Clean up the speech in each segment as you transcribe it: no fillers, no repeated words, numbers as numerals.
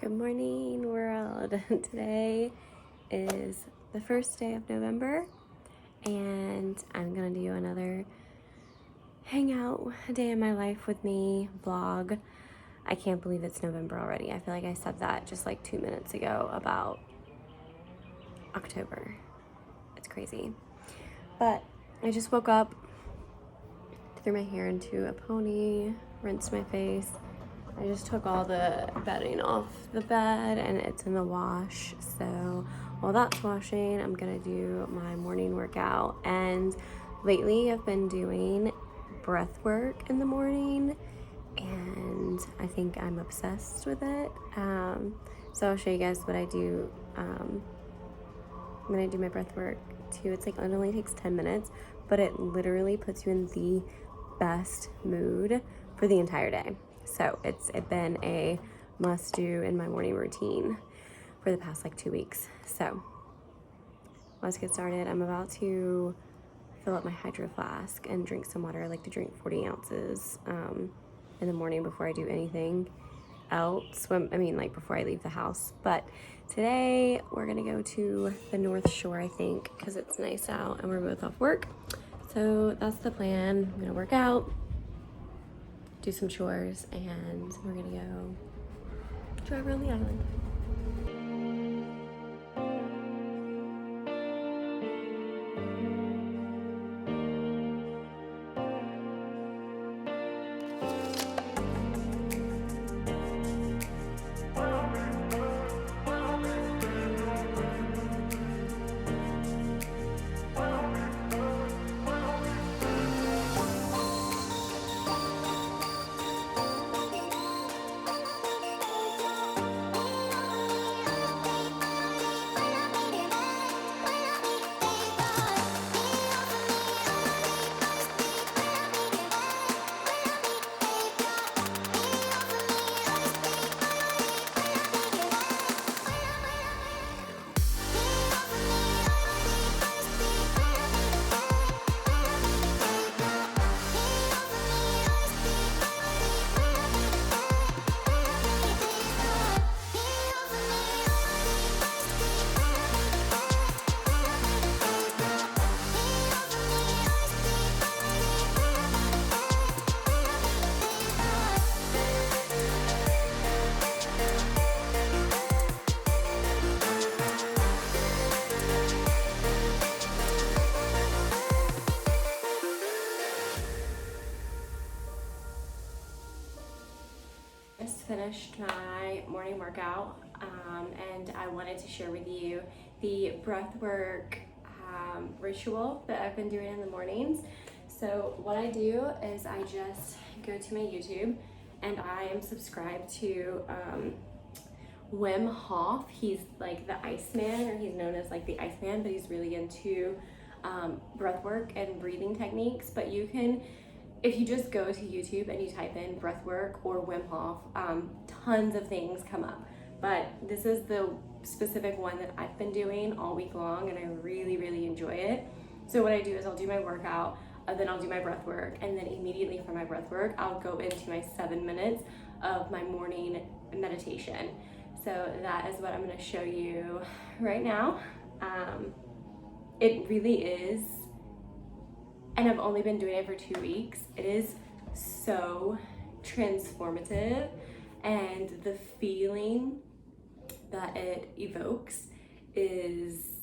Good morning, world. Today is the first day of November, and I'm gonna do another hangout, a day in my life with me vlog. I can't believe it's November already. I feel like I said that just like 2 minutes ago about October. It's crazy. But I just woke up, threw my hair into a pony, rinsed my face. I just took all the bedding off the bed and it's in the wash. So while that's washing, I'm gonna do my morning workout. And lately I've been doing breath work in the morning and I think I'm obsessed with it. So I'll show you guys what I do when I do my breath work too. It's like, it only takes 10 minutes, but it literally puts you in the best mood for the entire day. So it's been a must do in my morning routine for the past like 2 weeks. So let's get started. I'm about to fill up my hydro flask and drink some water. I like to drink 40 ounces in the morning before I do anything else. Like before I leave the house. But today we're gonna go to the North Shore, I think, because it's nice out and we're both off work. So that's the plan. I'm gonna work out, do some chores, and we're gonna go drive around the island. Just finished my morning workout and I wanted to share with you the breathwork ritual that I've been doing in the mornings. So what I do is I just go to my YouTube and I am subscribed to Wim Hof. He's like the Iceman, or he's known as like the Iceman, but he's really into breathwork and breathing techniques. But you can, if you just go to YouTube and you type in breathwork or Wim Hof, tons of things come up. But this is the specific one that I've been doing all week long and I really, really enjoy it. So what I do is I'll do my workout, then I'll do my breath work, and then immediately from my breath work, I'll go into my 7 minutes of my morning meditation. So that is what I'm gonna show you right now. It really is, and I've only been doing it for 2 weeks. It is so transformative, and the feeling that it evokes is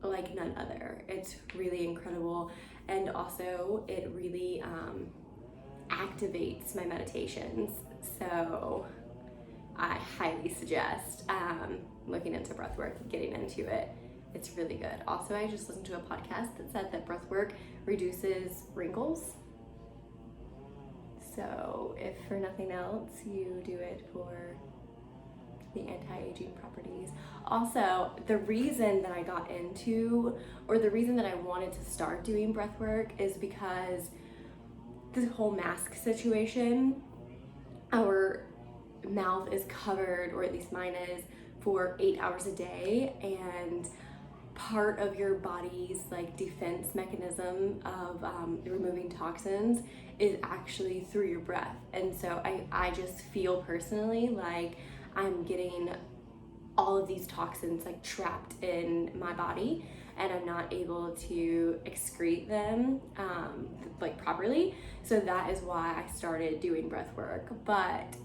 like none other. It's really incredible, and also it really activates my meditations. So I highly suggest looking into breathwork, getting into it. It's really good. Also, I just listened to a podcast that said that breathwork reduces wrinkles. So if for nothing else, you do it for the anti-aging properties. Also, the reason that I got into, or the reason that I wanted to start doing breathwork is because this whole mask situation, our mouth is covered, or at least mine is, for 8 hours a day, and part of your body's like defense mechanism of removing toxins is actually through your breath. And so I just feel personally like I'm getting all of these toxins like trapped in my body, and I'm not able to excrete them like properly. So that is why I started doing breath work. But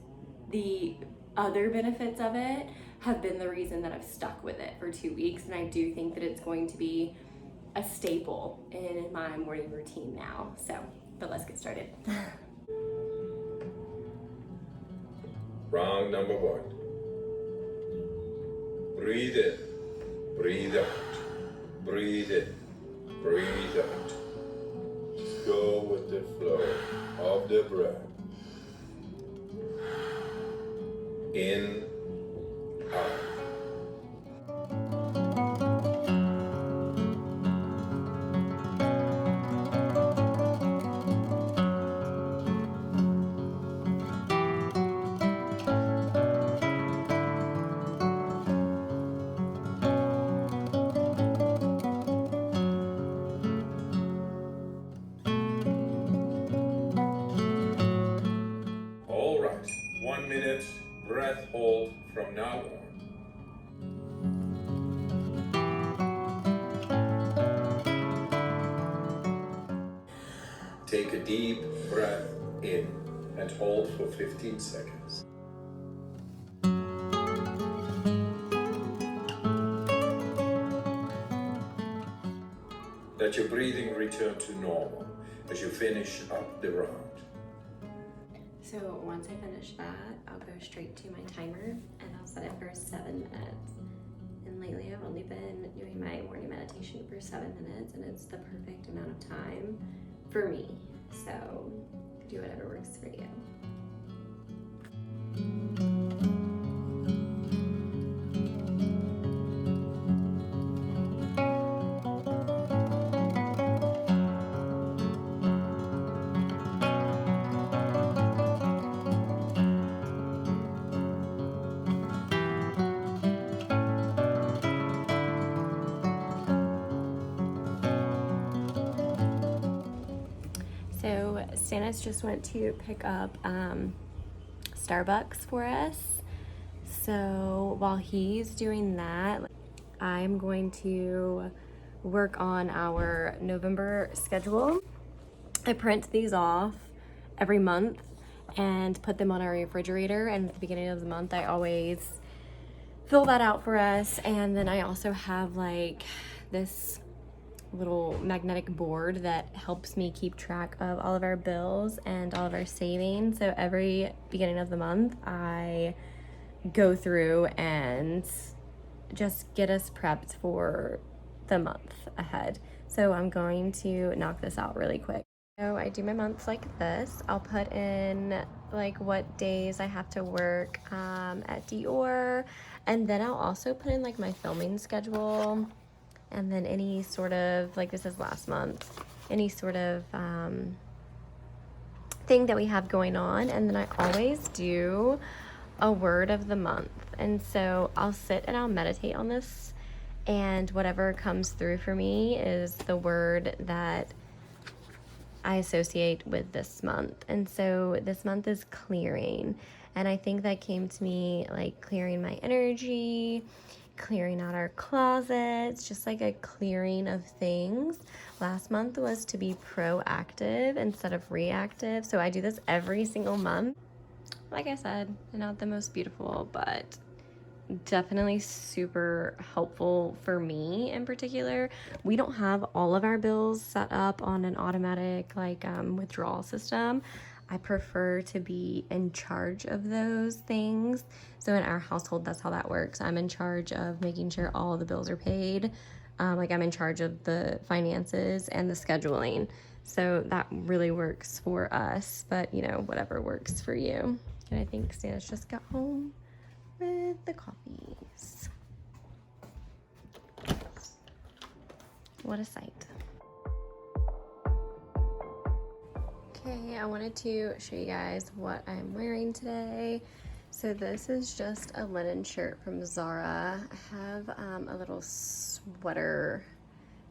the other benefits of it have been the reason that I've stuck with it for 2 weeks, and I do think that it's going to be a staple in my morning routine now. So, but let's get started. Round number 1. Breathe in, breathe out, breathe in, breathe out. Just go with the flow of the breath. In, out. All right, 1 minute breath hold from now on. Take a deep breath in and hold for 15 seconds. Let your breathing return to normal as you finish up the round. So once I finish that, I'll go straight to my timer and I'll set it for 7 minutes. And lately I've only been doing my morning meditation for 7 minutes, and it's the perfect amount of time for me. So do whatever works for you. So Stannis just went to pick up Starbucks for us. So while he's doing that, I'm going to work on our November schedule. I print these off every month and put them on our refrigerator, and at the beginning of the month I always fill that out for us. And then I also have like this little magnetic board that helps me keep track of all of our bills and all of our savings. So every beginning of the month I go through and just get us prepped for the month ahead. So I'm going to knock this out really quick. So I do my months like this. I'll put in like what days I have to work at Dior, and then I'll also put in like my filming schedule, and then any sort of, like this is last month, any sort of thing that we have going on. And then I always do a word of the month. And so I'll sit and I'll meditate on this, and whatever comes through for me is the word that I associate with this month. And so this month is clearing. And I think that came to me like clearing my energy, clearing out our closets, just like a clearing of things. Last month was to be proactive instead of reactive. So I do this every single month. Like I said, not the most beautiful, but definitely super helpful for me in particular. We don't have all of our bills set up on an automatic like withdrawal system. I prefer to be in charge of those things. So in our household, that's how that works. I'm in charge of making sure all the bills are paid. Like I'm in charge of the finances and the scheduling. So that really works for us, but you know, whatever works for you. And I think Stannis just got home with the coffees. What a sight. Okay, I wanted to show you guys what I'm wearing today. So this is just a linen shirt from Zara. I have a little sweater,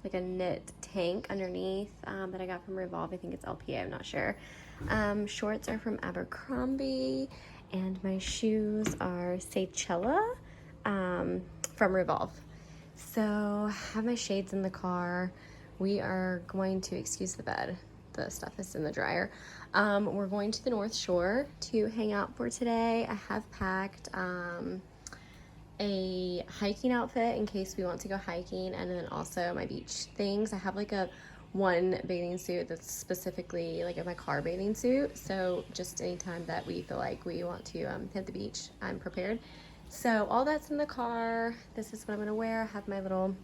like a knit tank underneath that I got from Revolve. I think it's LPA, I'm not sure. Shorts are from Abercrombie, and my shoes are Seychella from Revolve. So I have my shades in the car. We are going to, excuse the bed, the stuff is in the dryer. We're going to the North Shore to hang out for today. I have packed a hiking outfit in case we want to go hiking, and then also my beach things. I have like one bathing suit that's specifically like my car bathing suit, so just anytime that we feel like we want to hit the beach, I'm prepared. So all that's in the car. This is what I'm gonna wear. I have my little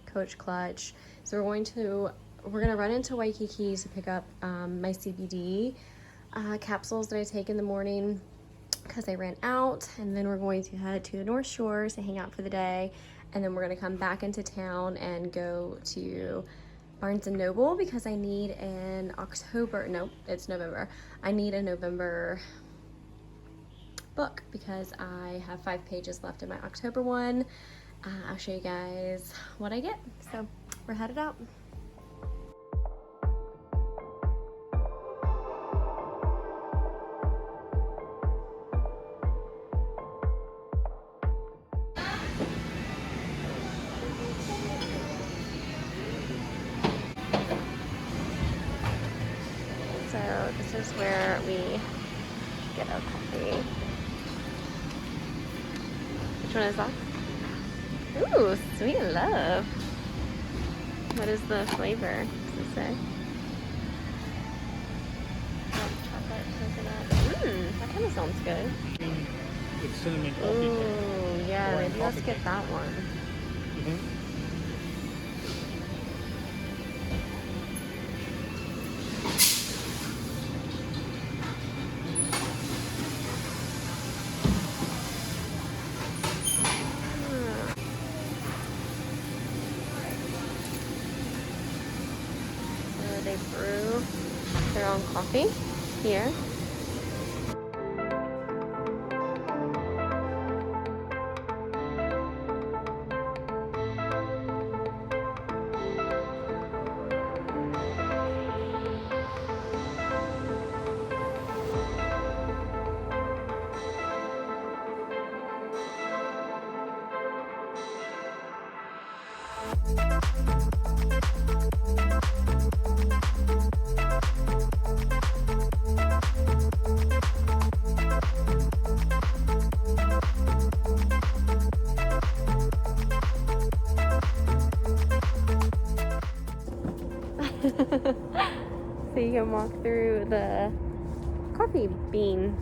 Coach clutch. So we're gonna run into Waikiki to pick up my CBD capsules that I take in the morning because I ran out, and then we're going to head to the North Shore to hang out for the day, and then we're gonna come back into town and go to Barnes & Noble because I need an November. I need a November book because I have 5 pages left in my October one. I'll show you guys what I get. So we're headed out. So this is where we get our coffee. Which one is that? Ooh, sweet love. What is the flavor? Does it say? Chocolate coconut. That kind of sounds good. With cinnamon coffee. Ooh, yeah, maybe let's get that one. They brew their own coffee here. So you can walk through the coffee bean.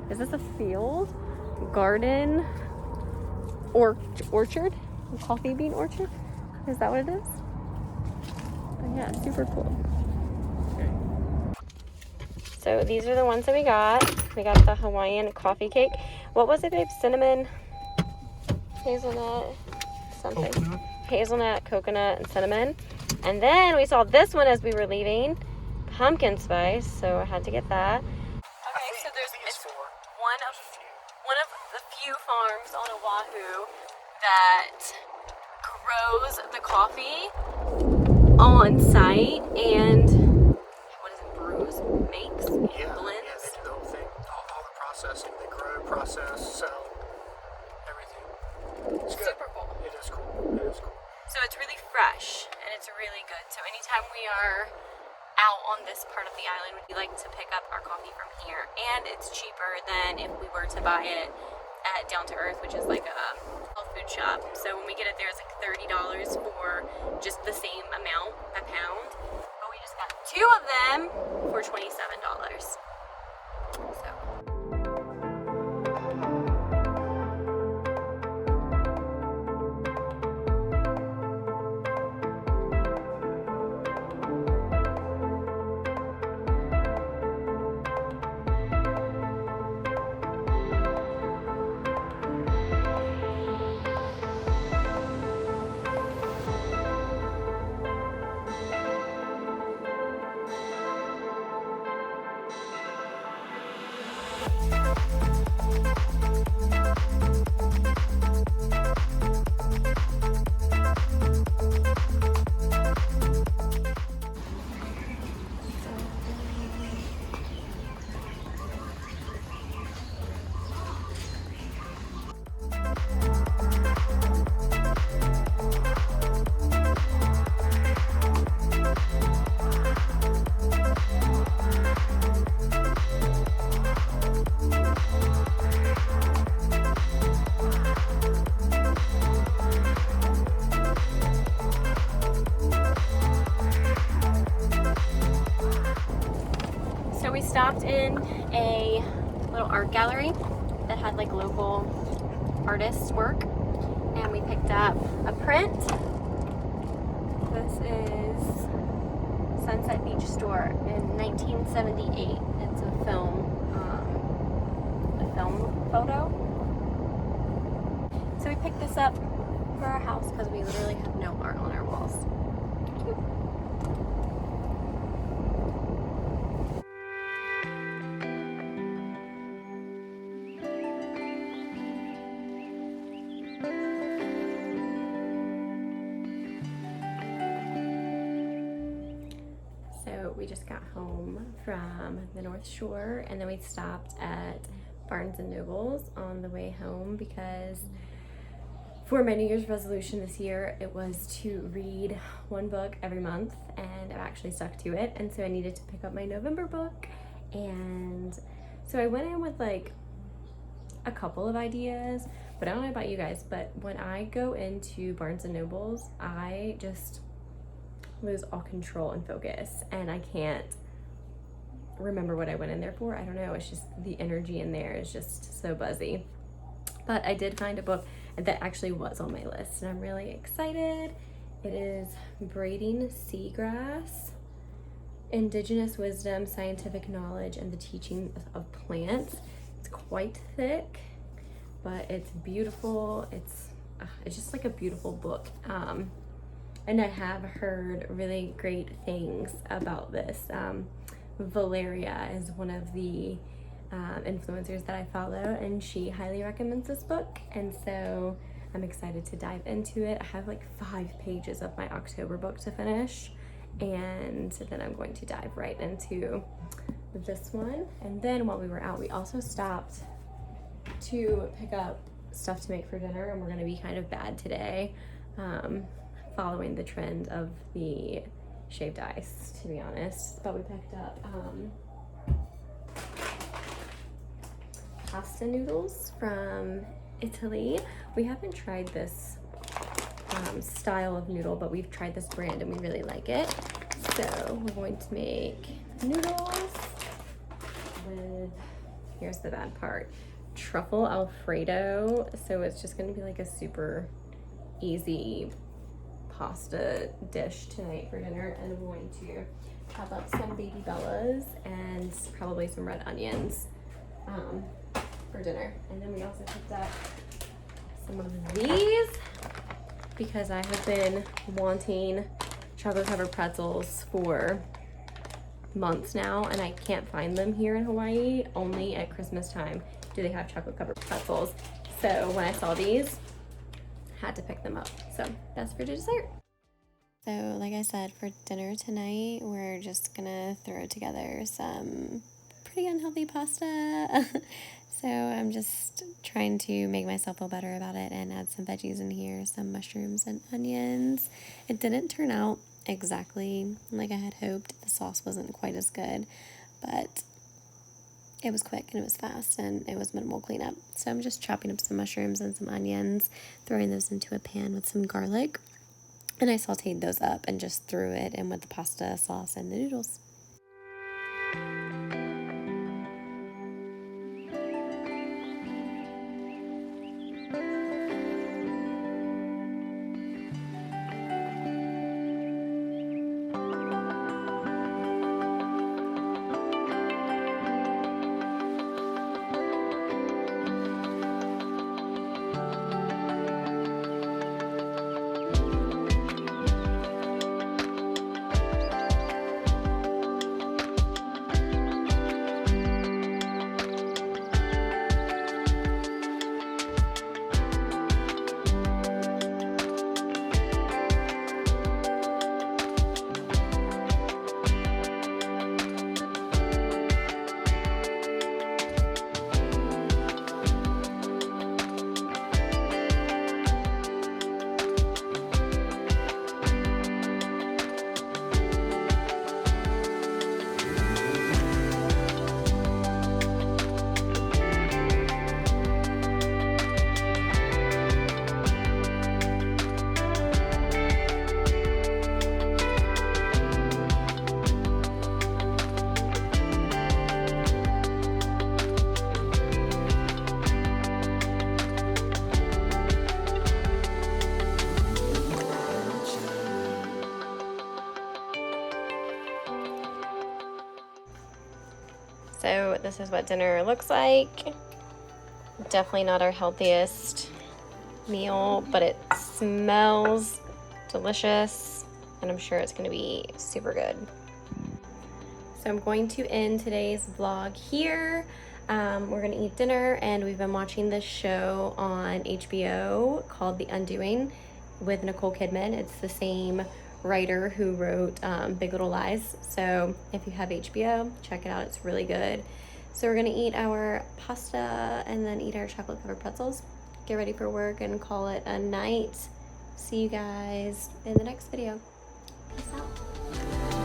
Is this a field? Garden? Orchard? A coffee bean orchard? Is that what it is? Oh, yeah, super cool. So these are the ones that we got. We got the Hawaiian coffee cake. What was it, babe? Cinnamon, hazelnut, something. Coconut. Hazelnut, coconut, and cinnamon. And then we saw this one as we were leaving, pumpkin spice, so I had to get that. Okay, so it's one of the few farms on Oahu that grows the coffee on site and makes, blends. Yeah, they do the whole thing, all the processing, they grow, process, sell, everything. It's good. Super cool. It is cool. It is cool. So it's really fresh and it's really good. So anytime we are out on this part of the island, we like to pick up our coffee from here, and it's cheaper than if we were to buy it at Down to Earth, which is like a health food shop. So when we get it there, it's like $30 for just the same amount, a pound. But we just got 2 of them for $27. So. stopped in a little art gallery that had like local artists' work, and we picked up a print. This is Sunset Beach Store in 1978. It's a film photo. So we picked this up for our house because we literally have no art on our walls. Cute. So we just got home from the North Shore, and then we stopped at Barnes and Noble's on the way home because for my New Year's resolution this year, it was to read one book every month, and I've actually stuck to it. And so I needed to pick up my November book, and so I went in with like a couple of ideas, but I don't know about you guys, but when I go into Barnes and Noble's, I just lose all control and focus, and I can't remember what I went in there for. I don't know, it's just the energy in there is just so buzzy. But I did find a book that actually was on my list, and I'm really excited. It is Braiding Seagrass, Indigenous Wisdom, Scientific Knowledge, and the Teaching of Plants. It's quite thick, but it's beautiful. It's just like a beautiful book. And I have heard really great things about this. Valeria is one of the influencers that I follow, and she highly recommends this book, and so I'm excited to dive into it. I have like 5 pages of my October book to finish, and then I'm going to dive right into this one. And then while we were out, we also stopped to pick up stuff to make for dinner, and we're going to be kind of bad today, following the trend of the shaved ice, to be honest. But we picked up pasta noodles from Italy. We haven't tried this style of noodle, but we've tried this brand and we really like it. So we're going to make noodles with, here's the bad part, truffle Alfredo. So it's just gonna be like a super easy pasta dish tonight for dinner, and I'm going to chop up some baby bellas and probably some red onions for dinner. And then we also picked up some of these because I have been wanting chocolate covered pretzels for months now, and I can't find them here in Hawaii. Only at Christmas time do they have chocolate covered pretzels. So when I saw these, had to pick them up. So that's for dessert. So like I said, for dinner tonight, we're just gonna throw together some pretty unhealthy pasta. So I'm just trying to make myself feel better about it and add some veggies in here, some mushrooms and onions. It didn't turn out exactly like I had hoped. The sauce wasn't quite as good, but it was quick and it was fast and it was minimal cleanup. So I'm just chopping up some mushrooms and some onions, throwing those into a pan with some garlic. And I sauteed those up and just threw it in with the pasta sauce and the noodles. this is what dinner looks like. Definitely not our healthiest meal, but it smells delicious, and I'm sure it's gonna be super good. So I'm going to end today's vlog here. We're gonna eat dinner, and we've been watching this show on HBO called The Undoing with Nicole Kidman. It's the same writer who wrote Big Little Lies. So if you have HBO, check it out, it's really good. So we're gonna eat our pasta and then eat our chocolate covered pretzels, get ready for work, and call it a night. See you guys in the next video. Peace out.